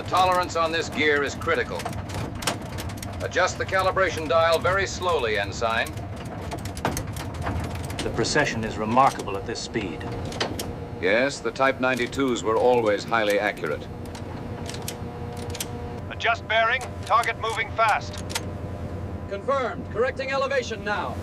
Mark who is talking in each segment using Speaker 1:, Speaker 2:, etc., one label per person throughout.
Speaker 1: The tolerance on this gear is critical. Adjust the calibration dial very slowly, Ensign.
Speaker 2: The precession is remarkable at this speed.
Speaker 1: Yes, the Type 92s were always highly accurate.
Speaker 3: Adjust bearing. Target moving fast.
Speaker 4: Confirmed. Correcting elevation now.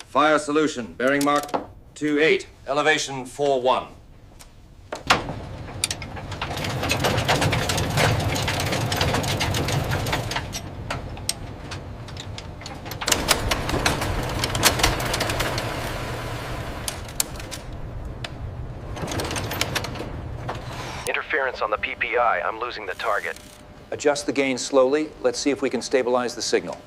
Speaker 1: Fire solution. Bearing mark 28. Elevation 41.
Speaker 5: Interference on the PPI. I'm losing the target.
Speaker 2: Adjust the gain slowly. Let's see if we can stabilize the signal.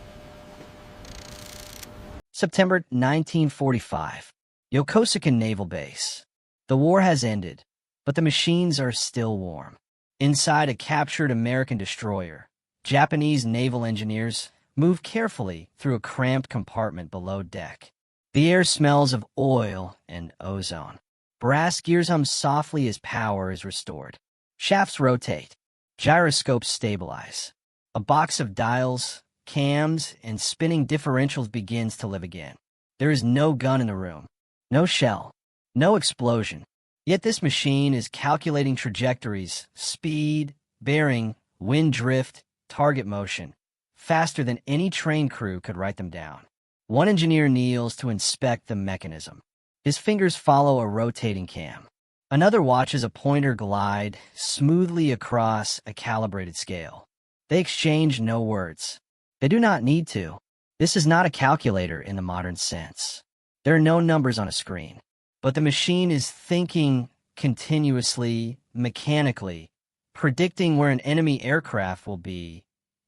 Speaker 6: September 1945. Yokosuka Naval Base. The war has ended, but the machines are still warm. Inside a captured American destroyer, Japanese naval engineers move carefully through a cramped compartment below deck. The air smells of oil and ozone. Brass gears hum softly as power is restored. Shafts rotate. Gyroscopes stabilize. A box of dials, cams, and spinning differentials begins to live again. There is no gun in the room. No shell. No explosion. Yet this machine is calculating trajectories, speed, bearing, wind drift, target motion, faster than any train crew could write them down. One engineer kneels to inspect the mechanism. His fingers follow a rotating cam. Another watches a pointer glide smoothly across a calibrated scale. They exchange no words. They do not need to. This is not a calculator in the modern sense. There are no numbers on a screen. But the machine is thinking continuously, mechanically, predicting where an enemy aircraft will be,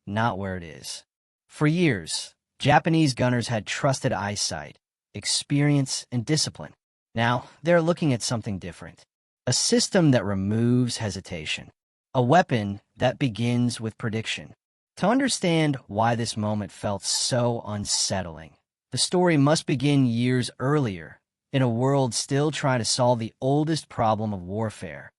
Speaker 6: not where it is. For years, Japanese gunners had trusted eyesight, experience, and discipline. Now, they're looking at something different. A system that removes hesitation. A weapon that begins with prediction. To understand why this moment felt so unsettling, the story must begin years earlier, in a world still trying to solve the oldest problem of warfare,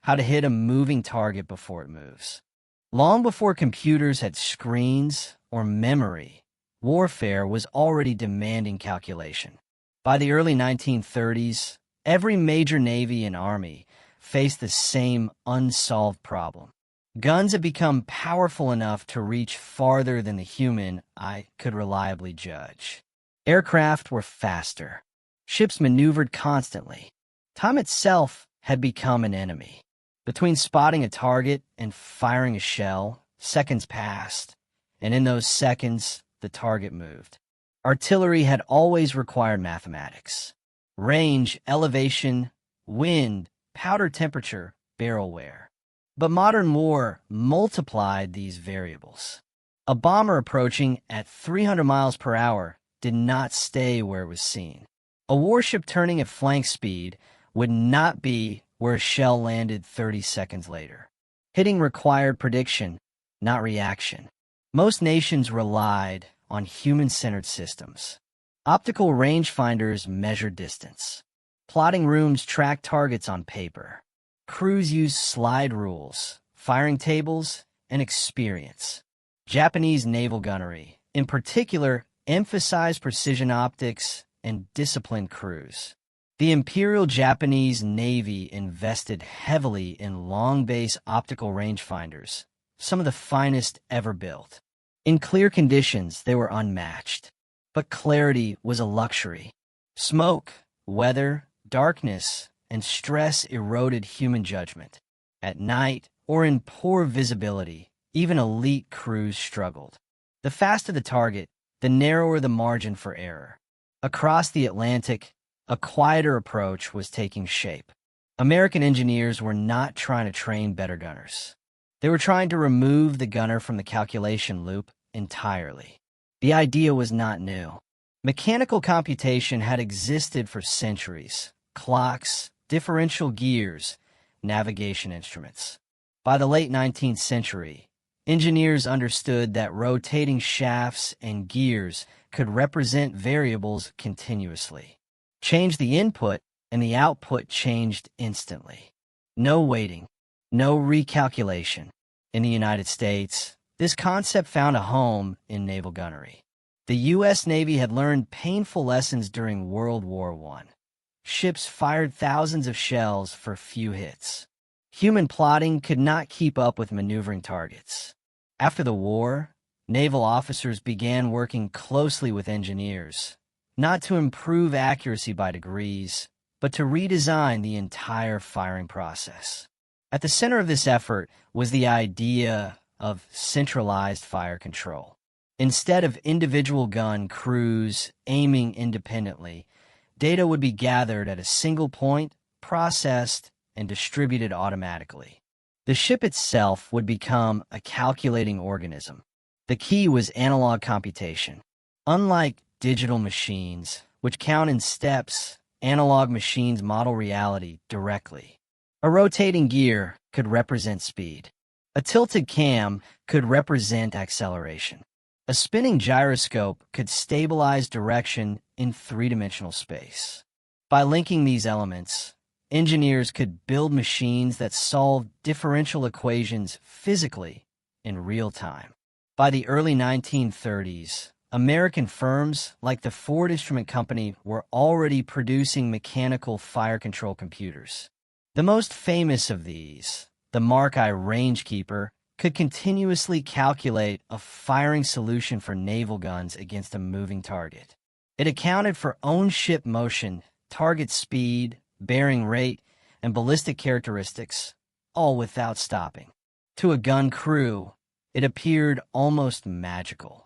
Speaker 6: how to hit a moving target before it moves. Long before computers had screens or memory, warfare was already demanding calculation. By the early 1930s, every major navy and army faced the same unsolved problem. Guns had become powerful enough to reach farther than the human eye could reliably judge. Aircraft were faster. Ships maneuvered constantly. Time itself had become an enemy. Between spotting a target and firing a shell, seconds passed, and in those seconds, the target moved. Artillery had always required mathematics. Range, elevation, wind, powder temperature, barrel wear. But modern war multiplied these variables. A bomber approaching at 300 miles per hour did not stay where it was seen. A warship turning at flank speed would not be where a shell landed 30 seconds later. Hitting required prediction, not reaction. Most nations relied on human-centered systems. Optical rangefinders measured distance. Plotting rooms tracked targets on paper. Crews used slide rules, firing tables, and experience. Japanese naval gunnery, in particular, emphasized precision optics and disciplined crews. The Imperial Japanese Navy invested heavily in long-base optical rangefinders, some of the finest ever built. In clear conditions, they were unmatched. But clarity was a luxury. Smoke, weather, darkness, and stress eroded human judgment. At night, or in poor visibility, even elite crews struggled. The faster the target, the narrower the margin for error. Across the Atlantic, a quieter approach was taking shape. American engineers were not trying to train better gunners. They were trying to remove the gunner from the calculation loop entirely. The idea was not new. Mechanical computation had existed for centuries. Clocks, differential gears, navigation instruments. By the late 19th century, engineers understood that rotating shafts and gears could represent variables continuously. Change the input, and the output changed instantly. No waiting, no recalculation. In the United States, this concept found a home in naval gunnery. The U.S. Navy had learned painful lessons during World War I. Ships fired thousands of shells for few hits. Human plotting could not keep up with maneuvering targets. After the war, naval officers began working closely with engineers, not to improve accuracy by degrees, but to redesign the entire firing process. At the center of this effort was the idea of centralized fire control. Instead of individual gun crews aiming independently, data would be gathered at a single point, processed, and distributed automatically. The ship itself would become a calculating organism. The key was analog computation. Unlike digital machines, which count in steps, analog machines model reality directly. A rotating gear could represent speed. A tilted cam could represent acceleration. A spinning gyroscope could stabilize direction in three-dimensional space. By linking these elements, engineers could build machines that solved differential equations physically in real time. By the early 1930s, American firms like the Ford Instrument Company were already producing mechanical fire control computers. The most famous of these, the Mark I Rangekeeper, could continuously calculate a firing solution for naval guns against a moving target. It accounted for own-ship motion, target speed, bearing rate, and ballistic characteristics, all without stopping. To a gun crew, it appeared almost magical.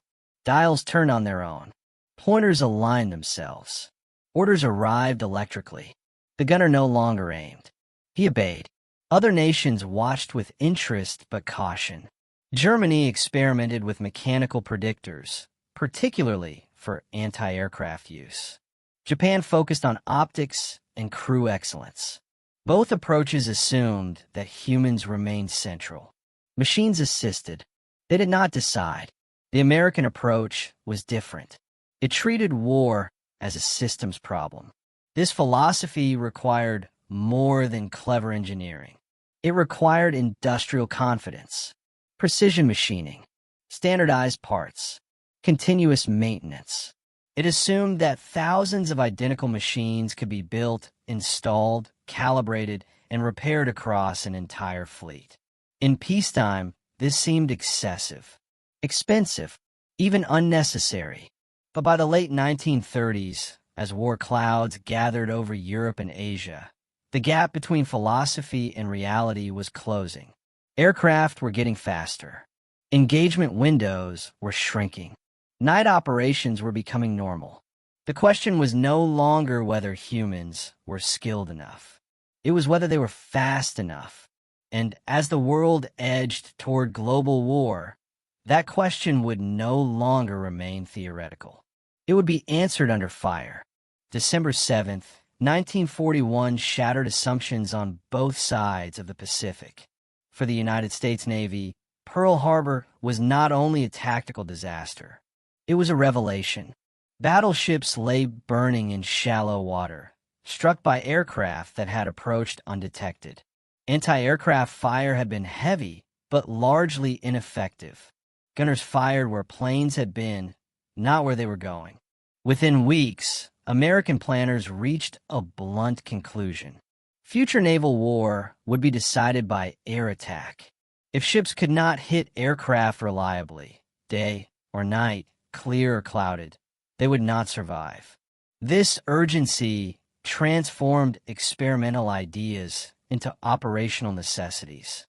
Speaker 6: Dials turned on their own. Pointers aligned themselves. Orders arrived electrically. The gunner no longer aimed. He obeyed. Other nations watched with interest but caution. Germany experimented with mechanical predictors, particularly for anti-aircraft use. Japan focused on optics and crew excellence. Both approaches assumed that humans remained central. Machines assisted. They did not decide. The American approach was different. It treated war as a systems problem. This philosophy required more than clever engineering. It required industrial confidence, precision machining, standardized parts, continuous maintenance. It assumed that thousands of identical machines could be built, installed, calibrated, and repaired across an entire fleet. In peacetime, this seemed excessive, expensive, even unnecessary. But by the late 1930s, as war clouds gathered over Europe and Asia, the gap between philosophy and reality was closing. Aircraft were getting faster. Engagement windows were shrinking. Night operations were becoming normal. The question was no longer whether humans were skilled enough. It was whether they were fast enough. And as the world edged toward global war, that question would no longer remain theoretical. It would be answered under fire. December 7th, 1941 shattered assumptions on both sides of the Pacific. For the United States Navy, Pearl Harbor was not only a tactical disaster, it was a revelation. Battleships lay burning in shallow water, struck by aircraft that had approached undetected. Anti-aircraft fire had been heavy, but largely ineffective. Gunners fired where planes had been, not where they were going. Within weeks, American planners reached a blunt conclusion. Future naval war would be decided by air attack. If ships could not hit aircraft reliably, day or night, clear or clouded, they would not survive. This urgency transformed experimental ideas into operational necessities.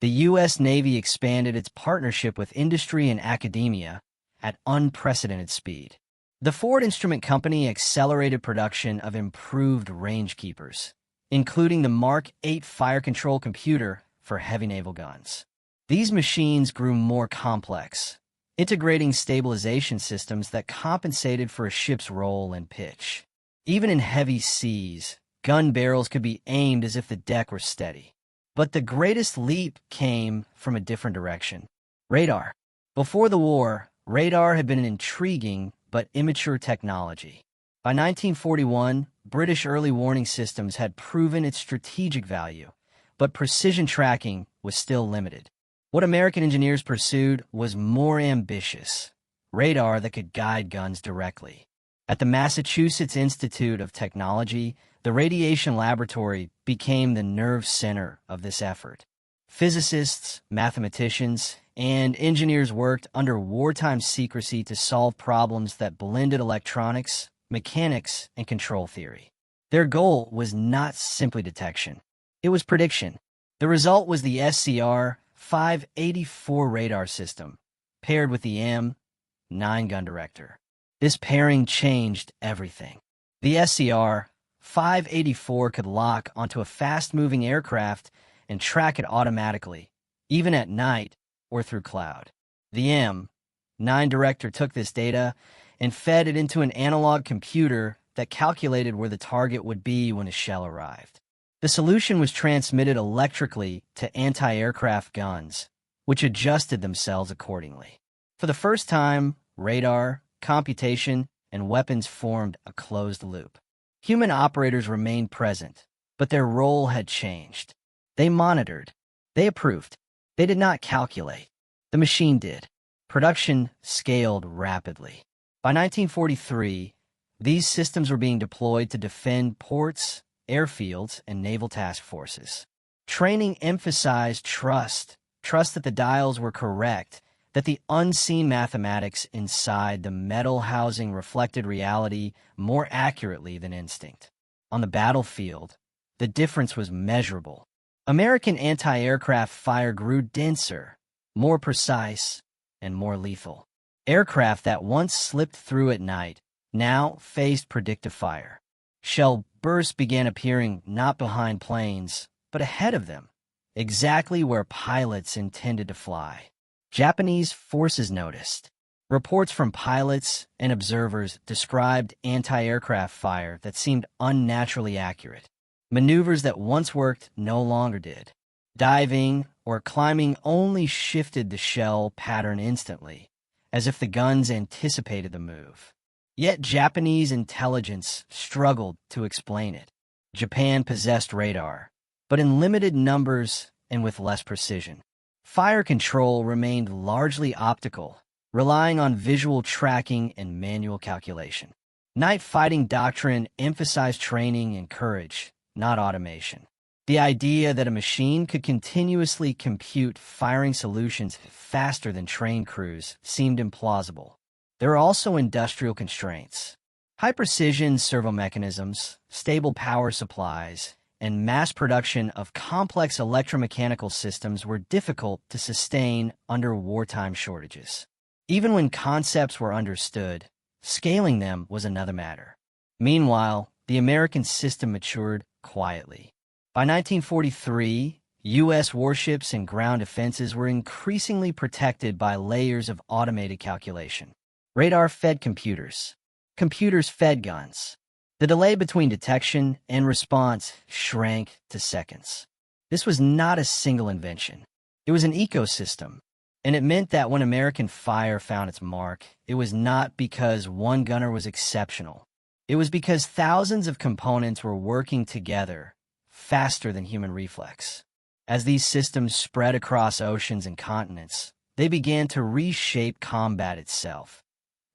Speaker 6: The U.S. Navy expanded its partnership with industry and academia at unprecedented speed. The Ford Instrument Company accelerated production of improved rangekeepers, including the Mark 8 fire control computer for heavy naval guns. These machines grew more complex, integrating stabilization systems that compensated for a ship's roll and pitch. Even in heavy seas, gun barrels could be aimed as if the deck were steady. But the greatest leap came from a different direction. Radar. Before the war, radar had been an intriguing but immature technology. By 1941, British early warning systems had proven its strategic value, but precision tracking was still limited. What American engineers pursued was more ambitious: radar that could guide guns directly. At the Massachusetts Institute of Technology, the radiation laboratory became the nerve center of this effort. Physicists, mathematicians, and engineers worked under wartime secrecy to solve problems that blended electronics, mechanics, and control theory. Their goal was not simply detection. It was prediction. The result was the SCR-584 radar system, paired with the M9 gun director. This pairing changed everything. The SCR-584 could lock onto a fast-moving aircraft and track it automatically, even at night or through cloud. The M9 director took this data and fed it into an analog computer that calculated where the target would be when a shell arrived. The solution was transmitted electrically to anti-aircraft guns, which adjusted themselves accordingly. For the first time, radar, computation, and weapons formed a closed loop. Human operators remained present, but their role had changed. They monitored. They approved. They did not calculate. The machine did. Production scaled rapidly. By 1943, these systems were being deployed to defend ports, airfields, and naval task forces. Training emphasized trust that the dials were correct, that the unseen mathematics inside the metal housing reflected reality more accurately than instinct. On the battlefield, the difference was measurable. American anti-aircraft fire grew denser, more precise, and more lethal. Aircraft that once slipped through at night now faced predictive fire. Shell bursts began appearing not behind planes, but ahead of them, exactly where pilots intended to fly. Japanese forces noticed. Reports from pilots and observers described anti-aircraft fire that seemed unnaturally accurate. Maneuvers that once worked no longer did. Diving or climbing only shifted the shell pattern instantly, as if the guns anticipated the move. Yet Japanese intelligence struggled to explain it. Japan possessed radar, but in limited numbers and with less precision. Fire control remained largely optical, relying on visual tracking and manual calculation. Night fighting doctrine emphasized training and courage, not automation. The idea that a machine could continuously compute firing solutions faster than trained crews seemed implausible. There are also industrial constraints. High-precision servomechanisms, stable power supplies, and mass production of complex electromechanical systems were difficult to sustain under wartime shortages. Even when concepts were understood, scaling them was another matter. Meanwhile, the American system matured quietly. By 1943, U.S. warships and ground defenses were increasingly protected by layers of automated calculation. Radar fed computers. Computers fed guns. The delay between detection and response shrank to seconds. This was not a single invention. It was an ecosystem, and it meant that when American fire found its mark, it was not because one gunner was exceptional. It was because thousands of components were working together faster than human reflex. As these systems spread across oceans and continents, they began to reshape combat itself,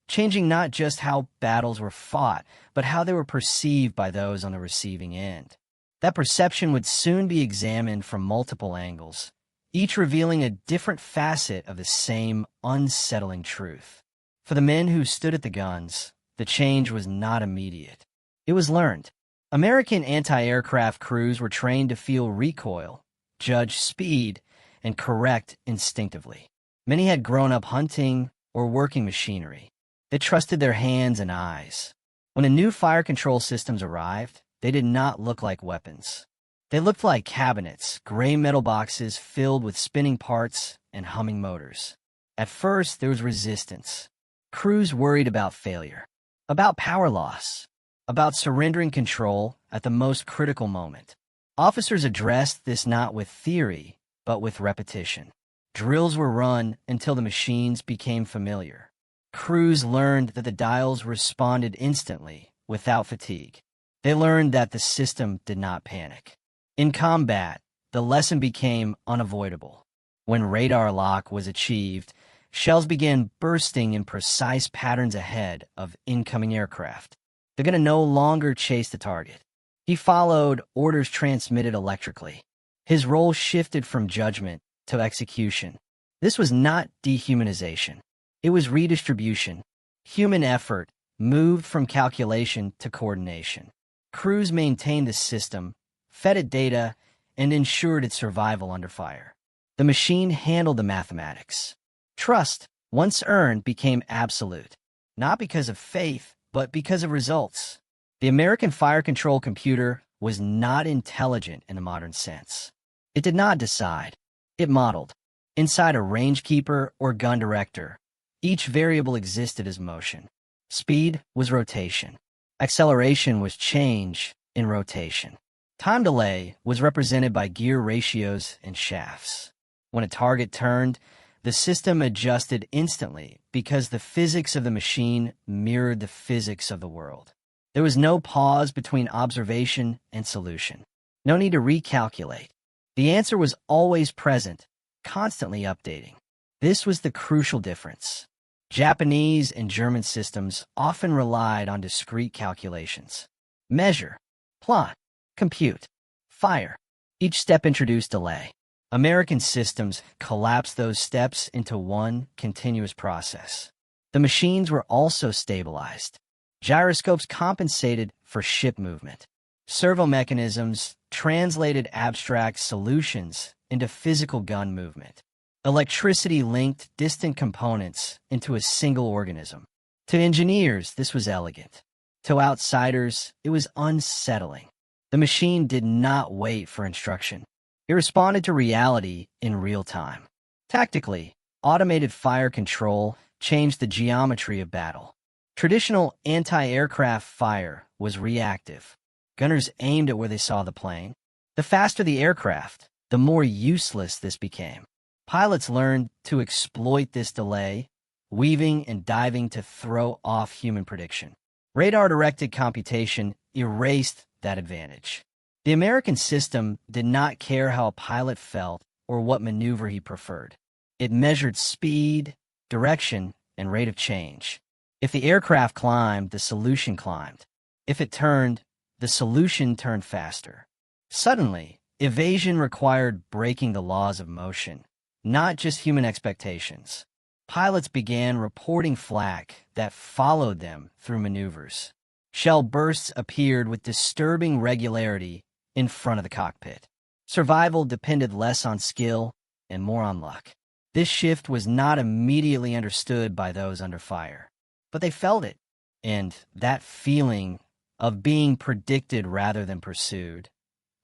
Speaker 6: changing not just how battles were fought, but how they were perceived by those on the receiving end. That perception would soon be examined from multiple angles, each revealing a different facet of the same unsettling truth. For the men who stood at the guns, the change was not immediate. It was learned. American anti-aircraft crews were trained to feel recoil, judge speed, and correct instinctively. Many had grown up hunting or working machinery. They trusted their hands and eyes. When the new fire control systems arrived, they did not look like weapons. They looked like cabinets, gray metal boxes filled with spinning parts and humming motors. At first, there was resistance. Crews worried about failure, about power loss, about surrendering control at the most critical moment. Officers addressed this not with theory, but with repetition. Drills were run until the machines became familiar. Crews learned that the dials responded instantly, without fatigue. They learned that the system did not panic. In combat, the lesson became unavoidable. When radar lock was achieved, shells began bursting in precise patterns ahead of incoming aircraft. They're going to no longer chase the target. He followed orders transmitted electrically. His role shifted from judgment to execution. This was not dehumanization. It was redistribution. Human effort moved from calculation to coordination. Crews maintained the system, fed it data, and ensured its survival under fire. The machine handled the mathematics. Trust, once earned, became absolute, not because of faith, but because of results. The American fire control computer was not intelligent in the modern sense. It did not decide. It modeled. Inside a rangekeeper or gun director, each variable existed as motion. Speed was rotation. Acceleration was change in rotation. Time delay was represented by gear ratios and shafts. When a target turned, the system adjusted instantly because the physics of the machine mirrored the physics of the world. There was no pause between observation and solution. No need to recalculate. The answer was always present, constantly updating. This was the crucial difference. Japanese and German systems often relied on discrete calculations. Measure, plot, compute, fire. Each step introduced delay. American systems collapsed those steps into one continuous process. The machines were also stabilized. Gyroscopes compensated for ship movement. Servo mechanisms translated abstract solutions into physical gun movement. Electricity linked distant components into a single organism. To engineers, this was elegant. To outsiders, it was unsettling. The machine did not wait for instruction. It responded to reality in real time. Tactically, automated fire control changed the geometry of battle. Traditional anti-aircraft fire was reactive. Gunners aimed at where they saw the plane. The faster the aircraft, the more useless this became. Pilots learned to exploit this delay, weaving and diving to throw off human prediction. Radar-directed computation erased that advantage. The American system did not care how a pilot felt or what maneuver he preferred. It measured speed, direction, and rate of change. If the aircraft climbed, the solution climbed. If it turned, the solution turned faster. Suddenly, evasion required breaking the laws of motion, not just human expectations. Pilots began reporting flak that followed them through maneuvers. Shell bursts appeared with disturbing regularity in front of the cockpit. Survival depended less on skill and more on luck. This shift was not immediately understood by those under fire, but they felt it, and that feeling of being predicted rather than pursued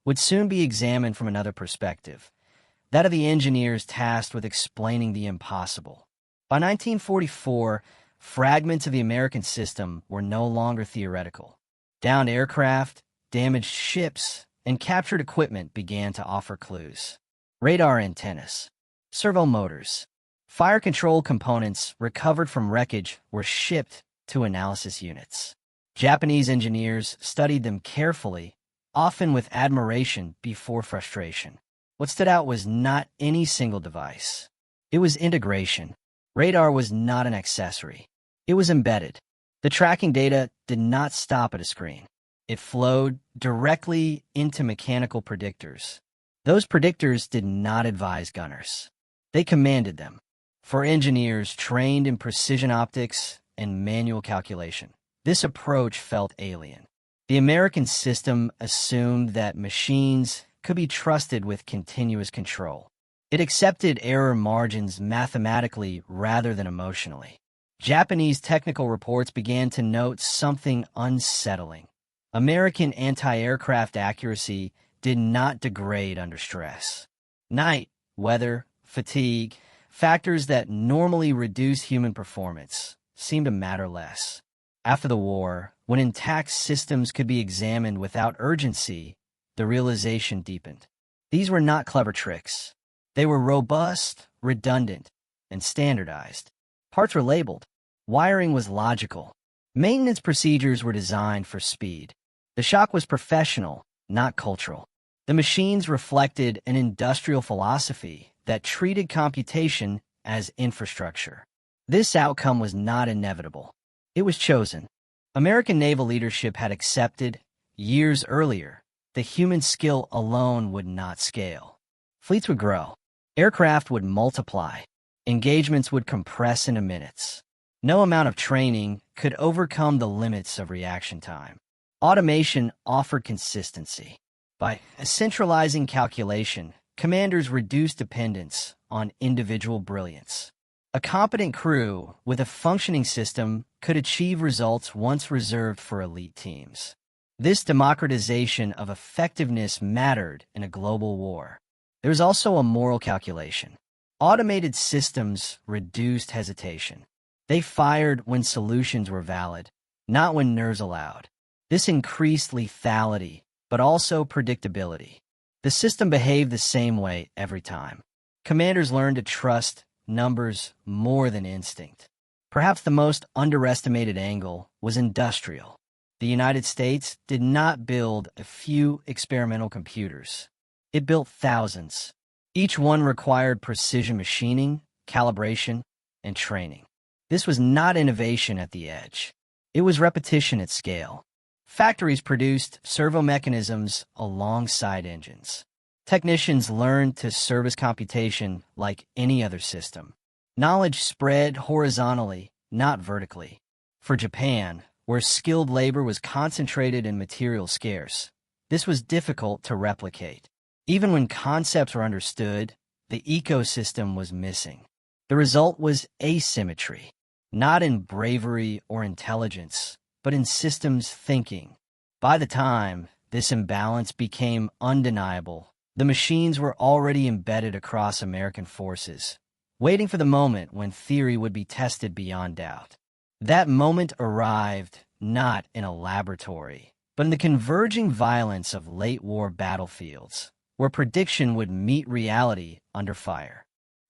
Speaker 6: would soon be examined from another perspective, that of the engineers tasked with explaining the impossible. By 1944, fragments of the American system were no longer theoretical. Downed aircraft, damaged ships, and captured equipment began to offer clues. Radar antennas, servo motors, fire control components recovered from wreckage were shipped to analysis units. Japanese engineers studied them carefully, often with admiration before frustration. What stood out was not any single device. It was integration. Radar was not an accessory. It was embedded. The tracking data did not stop at a screen. It flowed directly into mechanical predictors. Those predictors did not advise gunners. They commanded them. For engineers trained in precision optics and manual calculation, this approach felt alien. The American system assumed that machines could be trusted with continuous control. It accepted error margins mathematically rather than emotionally. Japanese technical reports began to note something unsettling. American anti-aircraft accuracy did not degrade under stress. Night, weather, fatigue, factors that normally reduce human performance, seemed to matter less. After the war, when intact systems could be examined without urgency, the realization deepened. These were not clever tricks. They were robust, redundant, and standardized. Parts were labeled. Wiring was logical. Maintenance procedures were designed for speed. The shock was professional, not cultural. The machines reflected an industrial philosophy that treated computation as infrastructure. This outcome was not inevitable. It was chosen. American naval leadership had accepted, years earlier, that human skill alone would not scale. Fleets would grow. Aircraft would multiply. Engagements would compress into minutes. No amount of training could overcome the limits of reaction time. Automation offered consistency. By centralizing calculation, commanders reduced dependence on individual brilliance. A competent crew with a functioning system could achieve results once reserved for elite teams. This democratization of effectiveness mattered in a global war. There was also a moral calculation. Automated systems reduced hesitation. They fired when solutions were valid, not when nerves allowed. This increased lethality, but also predictability. The system behaved the same way every time. Commanders learned to trust numbers more than instinct. Perhaps the most underestimated angle was industrial. The United States did not build a few experimental computers. It built thousands. Each one required precision machining, calibration, and training. This was not innovation at the edge. It was repetition at scale. Factories produced servo mechanisms alongside engines. Technicians learned to service computation like any other system. Knowledge spread horizontally, not vertically. For Japan, where skilled labor was concentrated and material scarce, this was difficult to replicate. Even when concepts were understood, the ecosystem was missing. The result was asymmetry, not in bravery or intelligence, but in systems thinking. By the time this imbalance became undeniable, the machines were already embedded across American forces, waiting for the moment when theory would be tested beyond doubt. That moment arrived not in a laboratory, but in the converging violence of late-war battlefields, where prediction would meet reality under fire.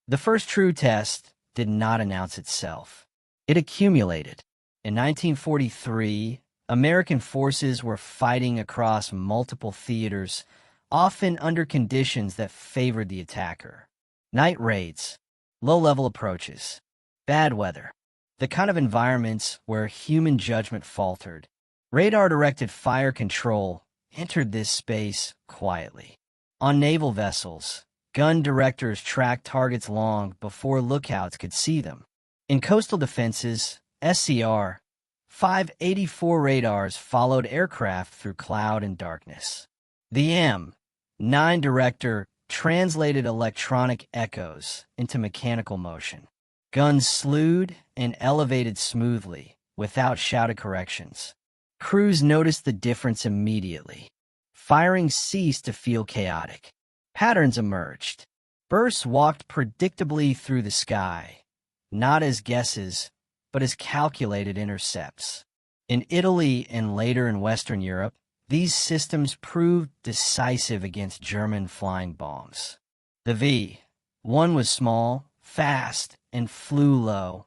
Speaker 6: The first true test did not announce itself. It accumulated. In 1943, American forces were fighting across multiple theaters, often under conditions that favored the attacker. Night raids, low-level approaches, bad weather, the kind of environments where human judgment faltered. Radar-directed fire control entered this space quietly. On naval vessels, gun directors tracked targets long before lookouts could see them. In coastal defenses, SCR 584 radars followed aircraft through cloud and darkness. The M9 director translated electronic echoes into mechanical motion. Guns slewed and elevated smoothly, without shouted corrections. Crews noticed the difference immediately. Firing ceased to feel chaotic. Patterns emerged. Bursts walked predictably through the sky, not as guesses, but as calculated intercepts. In Italy and later in Western Europe, these systems proved decisive against German flying bombs. The V-1 was small, fast, and flew low,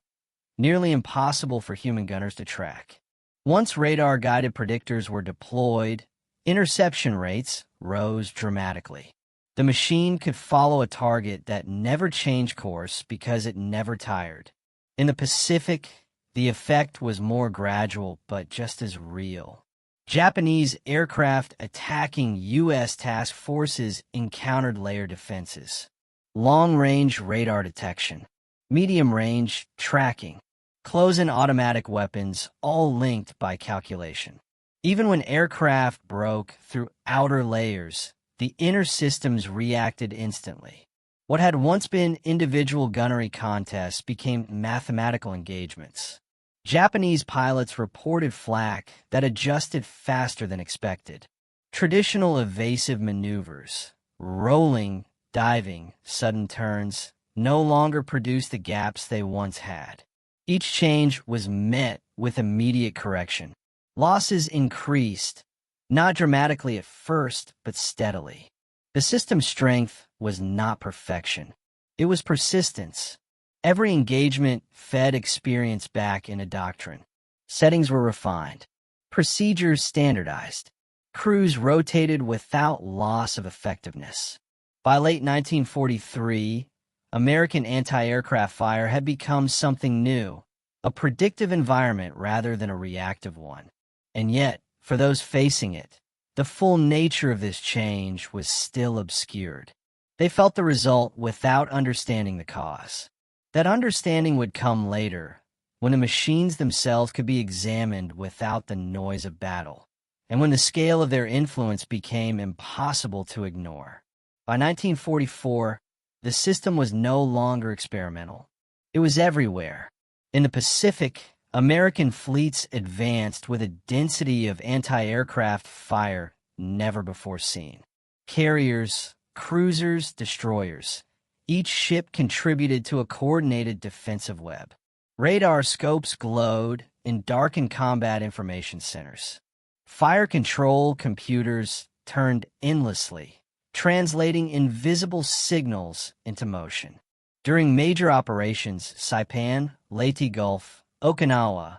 Speaker 6: nearly impossible for human gunners to track. Once radar-guided predictors were deployed, interception rates rose dramatically. The machine could follow a target that never changed course because it never tired. In the Pacific, the effect was more gradual but just as real. Japanese aircraft attacking U.S. task forces encountered layered defenses. Long-range radar detection, medium-range tracking, close-in automatic weapons, all linked by calculation. Even when aircraft broke through outer layers, the inner systems reacted instantly. What had once been individual gunnery contests became mathematical engagements. Japanese pilots reported flak that adjusted faster than expected. Traditional evasive maneuvers, rolling, diving, sudden turns, no longer produced the gaps they once had. Each change was met with immediate correction. Losses increased, not dramatically at first, but steadily. The system's strength was not perfection. It was persistence. Every engagement fed experience back into doctrine. Settings were refined, procedures standardized, crews rotated without loss of effectiveness. By late 1943, American anti-aircraft fire had become something new, a predictive environment rather than a reactive one. And yet, for those facing it, the full nature of this change was still obscured. They felt the result without understanding the cause. That understanding would come later, when the machines themselves could be examined without the noise of battle, and when the scale of their influence became impossible to ignore. By 1944, the system was no longer experimental. It was everywhere. In the Pacific, American fleets advanced with a density of anti-aircraft fire never before seen. Carriers, cruisers, destroyers. Each ship contributed to a coordinated defensive web. Radar scopes glowed in darkened combat information centers. Fire control computers turned endlessly, translating invisible signals into motion. During major operations, Saipan, Leyte Gulf, Okinawa,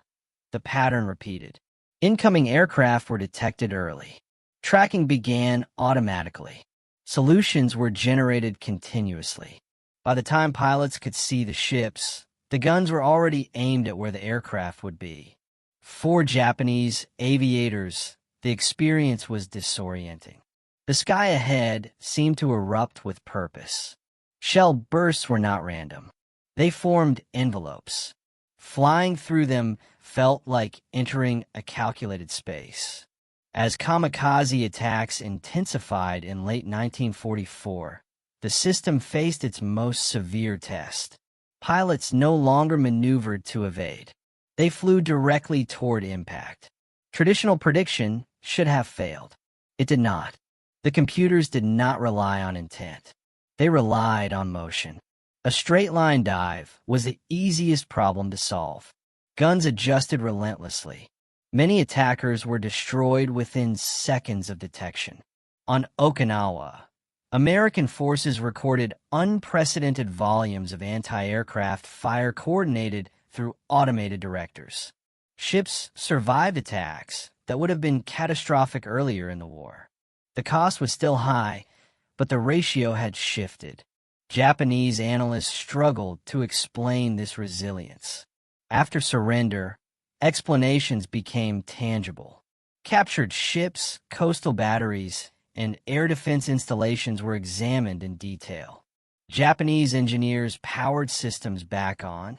Speaker 6: the pattern repeated. Incoming aircraft were detected early. Tracking began automatically. Solutions were generated continuously. By the time pilots could see the ships, the guns were already aimed at where the aircraft would be. For Japanese aviators, the experience was disorienting. The sky ahead seemed to erupt with purpose. Shell bursts were not random. They formed envelopes. Flying through them felt like entering a calculated space. As kamikaze attacks intensified in late 1944, the system faced its most severe test. Pilots no longer maneuvered to evade. They flew directly toward impact. Traditional prediction should have failed. It did not. The computers did not rely on intent. They relied on motion. A straight-line dive was the easiest problem to solve. Guns adjusted relentlessly. Many attackers were destroyed within seconds of detection. On Okinawa, American forces recorded unprecedented volumes of anti-aircraft fire coordinated through automated directors. Ships survived attacks that would have been catastrophic earlier in the war. The cost was still high, but the ratio had shifted. Japanese analysts struggled to explain this resilience. After surrender, explanations became tangible. Captured ships, coastal batteries, and air defense installations were examined in detail. Japanese engineers powered systems back on,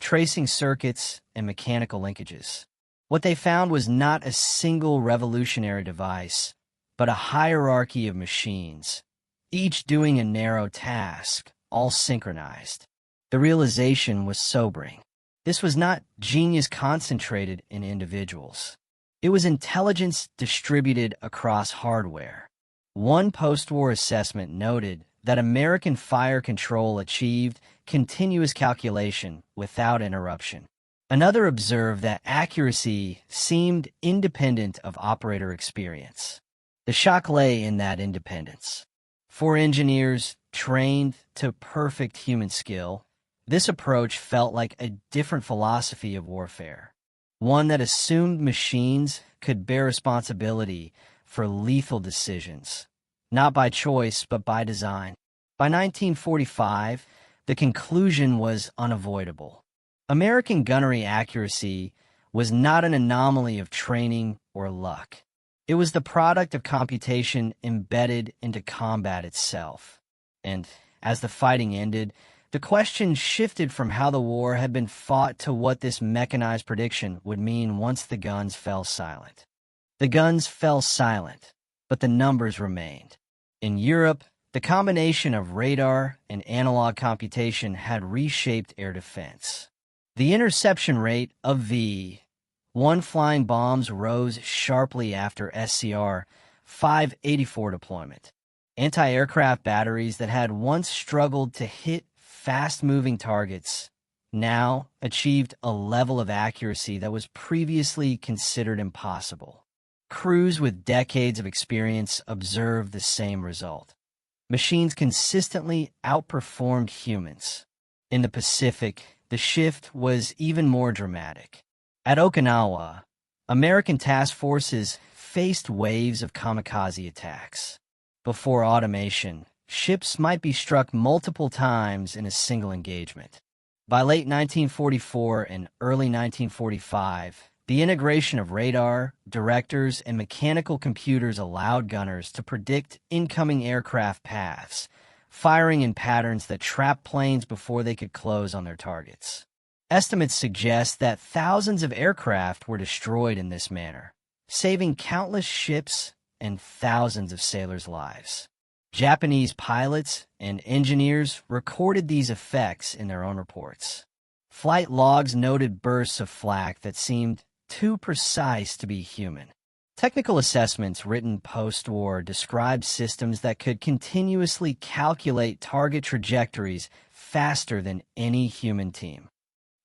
Speaker 6: tracing circuits and mechanical linkages. What they found was not a single revolutionary device, but a hierarchy of machines, each doing a narrow task, all synchronized. The realization was sobering. This was not genius concentrated in individuals. It was intelligence distributed across hardware. One post-war assessment noted that American fire control achieved continuous calculation without interruption. Another observed that accuracy seemed independent of operator experience. The shock lay in that independence. For engineers trained to perfect human skill, this approach felt like a different philosophy of warfare, one that assumed machines could bear responsibility for lethal decisions, not by choice but by design. By 1945, the conclusion was unavoidable. American gunnery accuracy was not an anomaly of training or luck. It was the product of computation embedded into combat itself. And as the fighting ended, the question shifted from how the war had been fought to what this mechanized prediction would mean once the guns fell silent. The guns fell silent, but the numbers remained. In Europe, the combination of radar and analog computation had reshaped air defense. The interception rate of V-1 flying bombs rose sharply after SCR 584 deployment. Anti-aircraft batteries that had once struggled to hit fast-moving targets now achieved a level of accuracy that was previously considered impossible. Crews with decades of experience observed the same result. Machines consistently outperformed humans. In the Pacific, the shift was even more dramatic. At Okinawa, American task forces faced waves of kamikaze attacks. Before automation, ships might be struck multiple times in a single engagement. By late 1944 and early 1945, the integration of radar, directors, and mechanical computers allowed gunners to predict incoming aircraft paths, firing in patterns that trapped planes before they could close on their targets. Estimates suggest that thousands of aircraft were destroyed in this manner, saving countless ships and thousands of sailors' lives. Japanese pilots and engineers recorded these effects in their own reports. Flight logs noted bursts of flak that seemed too precise to be human. Technical assessments written post-war described systems that could continuously calculate target trajectories faster than any human team.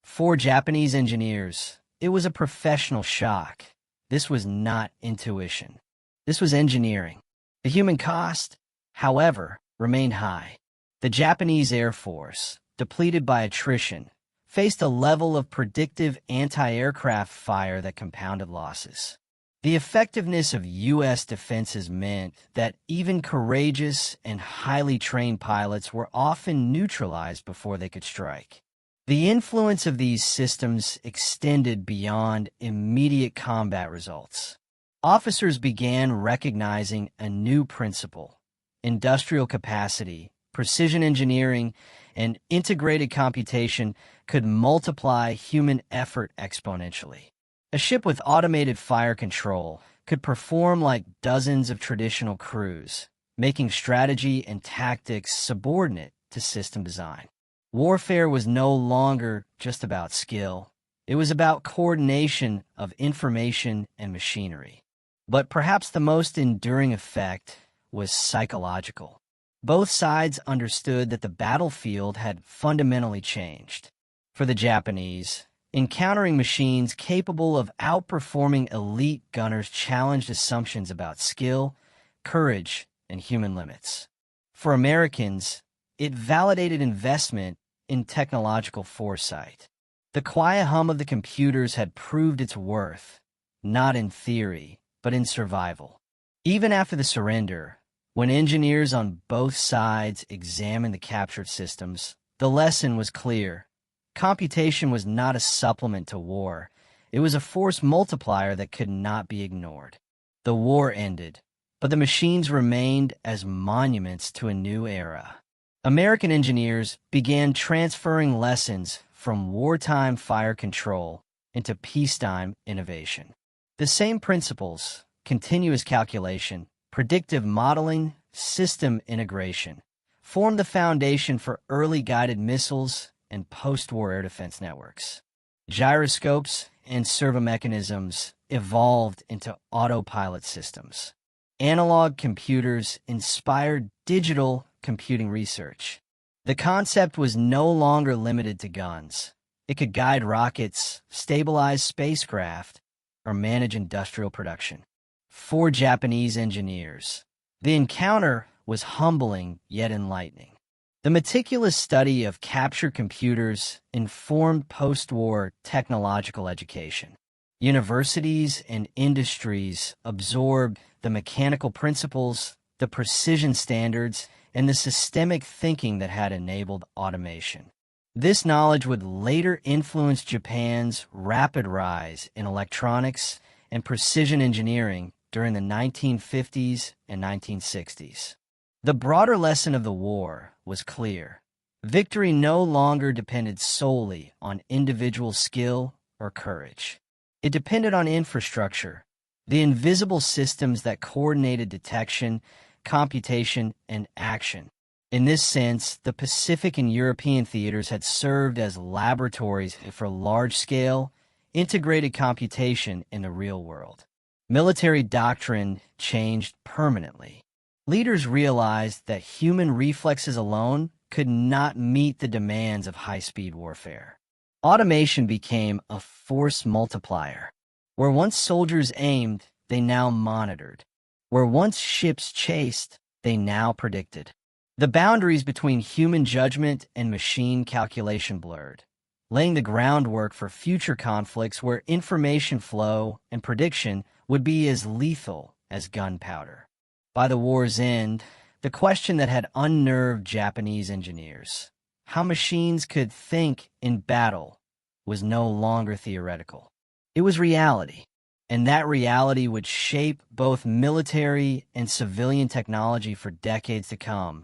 Speaker 6: For Japanese engineers, it was a professional shock. This was not intuition. This was engineering. The human cost, however, remained high. The Japanese Air Force, depleted by attrition, faced a level of predictive anti-aircraft fire that compounded losses. The effectiveness of U.S. defenses meant that even courageous and highly trained pilots were often neutralized before they could strike. The influence of these systems extended beyond immediate combat results. Officers began recognizing a new principle: industrial capacity, precision engineering, and integrated computation could multiply human effort exponentially. A ship with automated fire control could perform like dozens of traditional crews, making strategy and tactics subordinate to system design. Warfare was no longer just about skill. It was about coordination of information and machinery. But perhaps the most enduring effect was psychological. Both sides understood that the battlefield had fundamentally changed. For the Japanese, encountering machines capable of outperforming elite gunners challenged assumptions about skill, courage, and human limits. For Americans, it validated investment in technological foresight. The quiet hum of the computers had proved its worth, not in theory, but in survival. Even after the surrender, when engineers on both sides examined the captured systems, the lesson was clear. Computation was not a supplement to war. It was a force multiplier that could not be ignored. The war ended, but the machines remained as monuments to a new era. American engineers began transferring lessons from wartime fire control into peacetime innovation. The same principles, continuous calculation, predictive modeling, system integration, formed the foundation for early guided missiles and post-war air defense networks. Gyroscopes and servomechanisms evolved into autopilot systems. Analog computers inspired digital computing research. The concept was no longer limited to guns. It could guide rockets, stabilize spacecraft, or manage industrial production. For Japanese engineers, the encounter was humbling yet enlightening. The meticulous study of captured computers informed post-war technological education. Universities and industries absorbed the mechanical principles, the precision standards, and the systemic thinking that had enabled automation. This knowledge would later influence Japan's rapid rise in electronics and precision engineering during the 1950s and 1960s. The broader lesson of the war was clear. Victory no longer depended solely on individual skill or courage. It depended on infrastructure, the invisible systems that coordinated detection, computation, and action. In this sense, the Pacific and European theaters had served as laboratories for large-scale, integrated computation in the real world. Military doctrine changed permanently. Leaders realized that human reflexes alone could not meet the demands of high-speed warfare. Automation became a force multiplier. Where once soldiers aimed, they now monitored. Where once ships chased, they now predicted. The boundaries between human judgment and machine calculation blurred. laying the groundwork for future conflicts where information flow and prediction would be as lethal as gunpowder. By the war's end, the question that had unnerved Japanese engineers, how machines could think in battle, was no longer theoretical. It was reality, and that reality would shape both military and civilian technology for decades to come,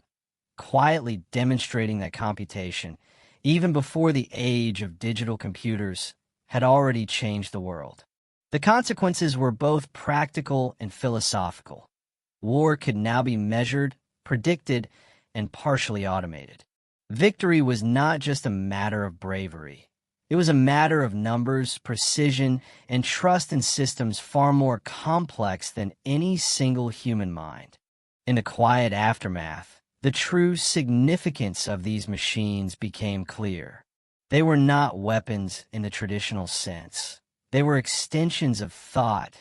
Speaker 6: quietly demonstrating that computation, even before the age of digital computers, had already changed the world. The consequences were both practical and philosophical. War could now be measured, predicted, and partially automated. Victory was not just a matter of bravery. It was a matter of numbers, precision, and trust in systems far more complex than any single human mind. In the quiet aftermath, the true significance of these machines became clear. They were not weapons in the traditional sense. They were extensions of thought,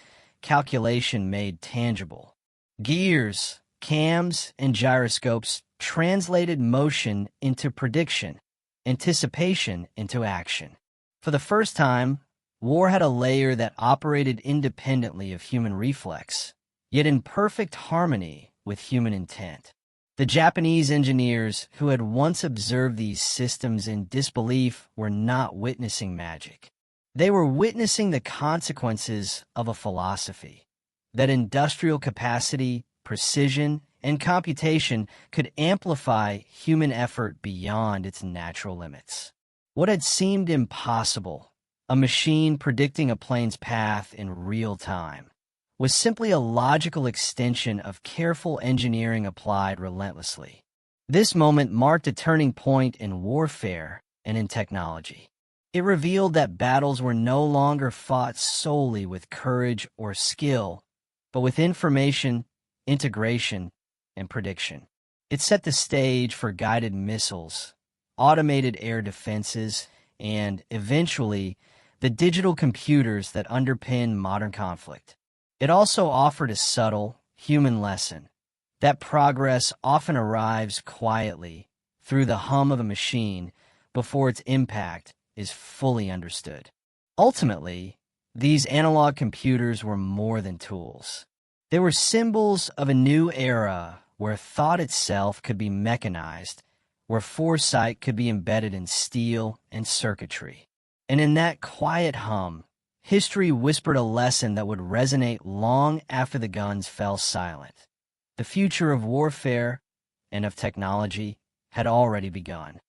Speaker 6: calculation made tangible. Gears, cams, and gyroscopes translated motion into prediction, anticipation into action. For the first time, war had a layer that operated independently of human reflex, yet in perfect harmony with human intent. The Japanese engineers who had once observed these systems in disbelief were not witnessing magic. They were witnessing the consequences of a philosophy, that industrial capacity, precision, and computation could amplify human effort beyond its natural limits. What had seemed impossible, a machine predicting a plane's path in real time, was simply a logical extension of careful engineering applied relentlessly. This moment marked a turning point in warfare and in technology. It revealed that battles were no longer fought solely with courage or skill, but with information, integration, and prediction. It set the stage for guided missiles, automated air defenses, and, eventually, the digital computers that underpin modern conflict. It also offered a subtle, human lesson, that progress often arrives quietly through the hum of a machine before its impact is fully understood. Ultimately, these analog computers were more than tools. They were symbols of a new era where thought itself could be mechanized, where foresight could be embedded in steel and circuitry. And in that quiet hum, history whispered a lesson that would resonate long after the guns fell silent. The future of warfare and of technology had already begun.